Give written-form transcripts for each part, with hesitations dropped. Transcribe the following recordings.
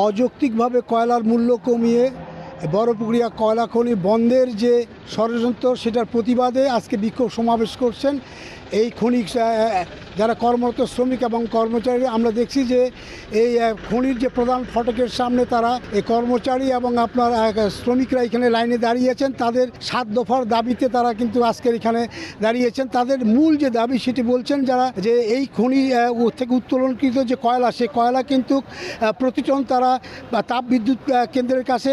অযৌক্তিকভাবে কয়লার মূল্য কমিয়ে বড়পুকুরিয়া কয়লা খনি বন্ধের যে ষড়যন্ত্র সেটার প্রতিবাদে আজকে বিক্ষোভ সমাবেশ করছেন এই খনি যারা কর্মরত শ্রমিক এবং কর্মচারী। আমরা দেখছি যে এই খনির যে প্রধান ফটকের সামনে তারা এই কর্মচারী এবং আপনার শ্রমিকরা এখানে লাইনে দাঁড়িয়েছেন। তাদের 7 দফার দাবিতে তারা কিন্তু আজকের এখানে দাঁড়িয়েছেন। তাদের মূল যে দাবি সেটি বলছেন যারা যে এই খনি থেকে উত্তোলনকৃত যে কয়লা সেই কয়লা কিন্তু প্রতি টন তারা তাপবিদ্যুৎ কেন্দ্রের কাছে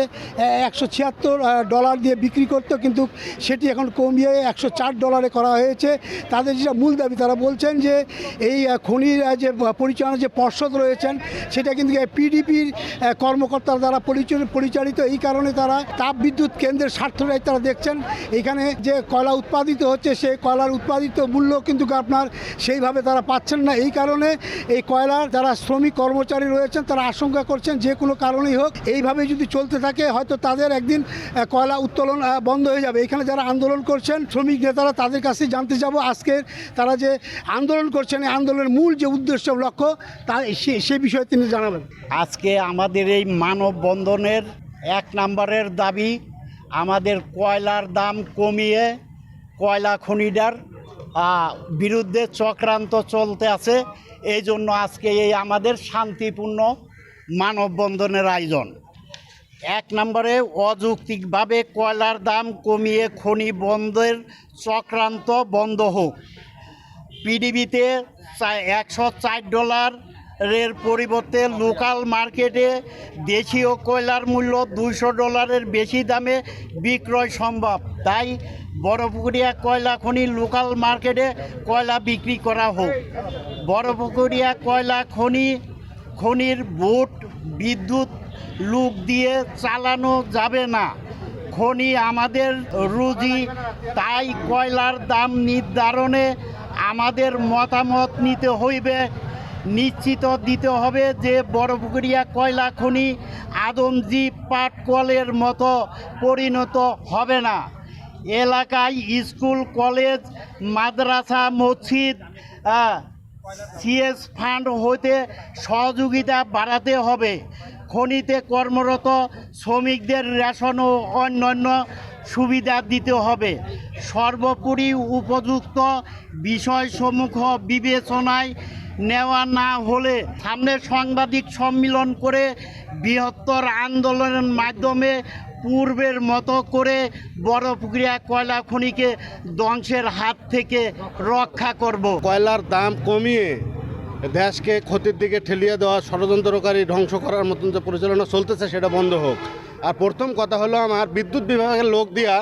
$176 দিয়ে বিক্রি করতো, কিন্তু সেটি এখন কমিয়ে $104 করা হয়েছে। তাদের যেটা মূল দাবি তারা বলছেন যে এই খনির যে পরিচালনা যে পর্ষদ রয়েছেন সেটা কিন্তু পিডিপির কর্মকর্তার দ্বারা পরিচালিত। এই কারণে তারা তাপবিদ্যুৎ কেন্দ্রের স্বার্থটাই তারা দেখছেন। এখানে যে কয়লা উৎপাদিত হচ্ছে সেই কয়লার উৎপাদিত মূল্য কিন্তু আপনার সেইভাবে তারা পাচ্ছেন না। এই কারণে এই কয়লার যারা শ্রমিক কর্মচারী রয়েছেন তারা আশঙ্কা করছেন যে কোনো কারণেই হোক এইভাবে যদি চলতে থাকে হয়তো তাদের একদিন কয়লা উত্তোলন বন্ধ হয়ে যাবে। এখানে যারা আন্দোলন করছেন শ্রমিক নেতারা তাদের কাছে জানতে যাব আজকের তারা যে আন্দোলন করছেন এই আন্দোলনের মূল যে উদ্দেশ্য লক্ষ্য তা সে বিষয়ে তিনি জানাবেন। আজকে আমাদের এই মানববন্ধনের 1 নম্বরের দাবি আমাদের কয়লার দাম কমিয়ে কয়লা খনিটার বিরুদ্ধে চক্রান্ত চলতে আছে। এই জন্য আজকে এই আমাদের শান্তিপূর্ণ মানববন্ধনের আয়োজন। 1 নম্বরে অযৌক্তিকভাবে কয়লার দাম কমিয়ে খনি বন্ধের চক্রান্ত বন্ধ হোক। পিডিবিতে $104 পরিবর্তে লোকাল মার্কেটে দেশীয় কয়লার মূল্য $200 বেশি দামে বিক্রয় সম্ভব। তাই বড়পুকুরিয়া কয়লা খনি লোকাল মার্কেটে কয়লা বিক্রি করা হোক। বড়পুকুরিয়া কয়লা খনির বোট বিদ্যুৎ লুক দিয়ে চালানো যাবে না। খনি আমাদের রুজি, তাই কয়লার দাম নির্ধারণে আমাদের মতামত নিতে হইবে। নিশ্চিত দিতে হবে যে বড়পুকুরিয়া কয়লা খনি আদমজি পাটকলের মতো পরিণত হবে না। এলাকায় স্কুল কলেজ মাদ্রাসা মসজিদ সিএস ফান্ড হইতে সহযোগিতা বাড়াতে হবে। খনিতে কর্মরত শ্রমিকদের রেশন ও অন্যান্য সুবিধা দিতে হবে। সর্বোপরি উপযুক্ত বিষয়সমূহ বিবেচনায় নেওয়া না হলে সামনে সাংবাদিক সম্মেলন করে বৃহত্তর আন্দোলনের মাধ্যমে পূর্বের মতো করে বড়পুকুরিয়া কয়লা খনিকে ধ্বংসের হাত থেকে রক্ষা করব। কয়লার দাম কমিয়ে দেশকে ক্ষতির দিকে ঠেলিয়ে দেওয়া ষড়যন্ত্রকারী ধ্বংস করার মতন যে পরিচালনা চলতেছে সেটা বন্ধ হোক। আর প্রথম কথা হলো আমার বিদ্যুৎ বিভাগের লোক দিয়া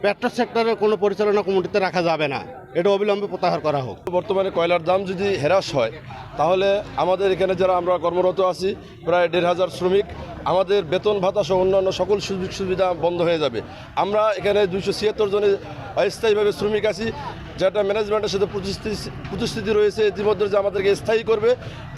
পেট্রোল সেক্টরের কোনো পরিচালনা কমিটিতে রাখা যাবে না, এটা অবিলম্বে প্রত্যাহার করা হোক। বর্তমানে কয়লার দাম যদি হ্রাস হয় তাহলে আমাদের এখানে যারা আমরা কর্মরত আছি প্রায় 1,500 শ্রমিক, আমাদের বেতন ভাতা সহ অন্যান্য সকল সুযোগ সুবিধা বন্ধ হয়ে যাবে। আমরা এখানে 276 জনের অস্থায়ীভাবে শ্রমিক আছি, যেটা ম্যানেজমেন্টের সাথে প্রতিশ্রুতি রয়েছে ইতিমধ্যে যে আমাদেরকে স্থায়ী করবে।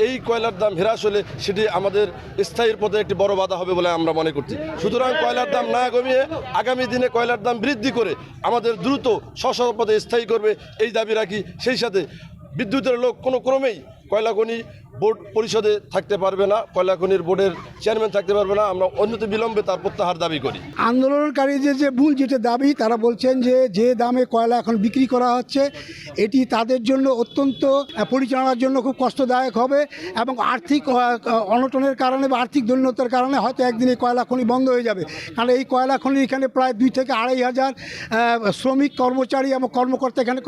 এই কয়লার দাম হ্রাস হলে সেটি আমাদের স্থায়ীর পথে একটি বড় বাধা হবে বলে আমরা মনে করছি। সুতরাং কয়লার দাম না কমিয়ে আগামী দিনে কয়লার দাম বৃদ্ধি করে আমাদের দ্রুত স্ব পদে স্থায়ী করবে এই দাবি রাখি। সেই সাথে বিদ্যুতের লোক কোনো ক্রমেই কয়লা খনি বোর্ড পরিষদে থাকতে পারবে না, কয়লা খনির বোর্ডের চেয়ারম্যান থাকতে পারবে না। আমরা অন্যত বিলম্বে তার প্রত্যাহার দাবি করি। আন্দোলনকারীদের যে মূল যেটা দাবি তারা বলছেন যে দামে কয়লা এখন বিক্রি করা হচ্ছে এটি তাদের জন্য অত্যন্ত পরিচালনার জন্য খুব কষ্টদায়ক হবে এবং আর্থিক অনটনের কারণে বা আর্থিক দৈন্যতার কারণে হয়তো একদিন এই কয়লা খনি বন্ধ হয়ে যাবে। কারণ এই কয়লা খনি এখানে প্রায় 2 থেকে 2,500 শ্রমিক কর্মচারী এবং কর্মকর্তা এখানে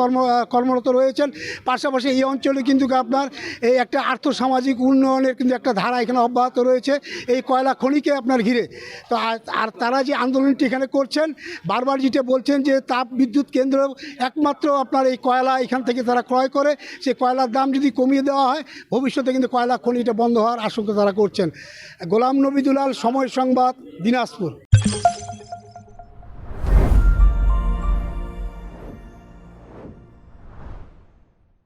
কর্মরত রয়েছেন। পাশাপাশি এই অঞ্চলে কিন্তু আপনার এই একটা আর্থসামাজিক উন্নয়নের কিন্তু একটা ধারা এখানে অব্যাহত রয়েছে এই কয়লা খনিকে আপনার ঘিরে। তো আর তারা যে আন্দোলনটি এখানে করছেন বারবার যেটা বলছেন যে তাপ বিদ্যুৎ কেন্দ্র একমাত্র আপনার এই কয়লা এখান থেকে তারা ক্রয় করে, সেই কয়লার দাম যদি কমিয়ে দেওয়া হয় ভবিষ্যতে কিন্তু কয়লা খনিটা বন্ধ হওয়ার আশঙ্কা তারা করছেন। গোলাম নবী দুলাল, সময় সংবাদ, দিনাজপুর।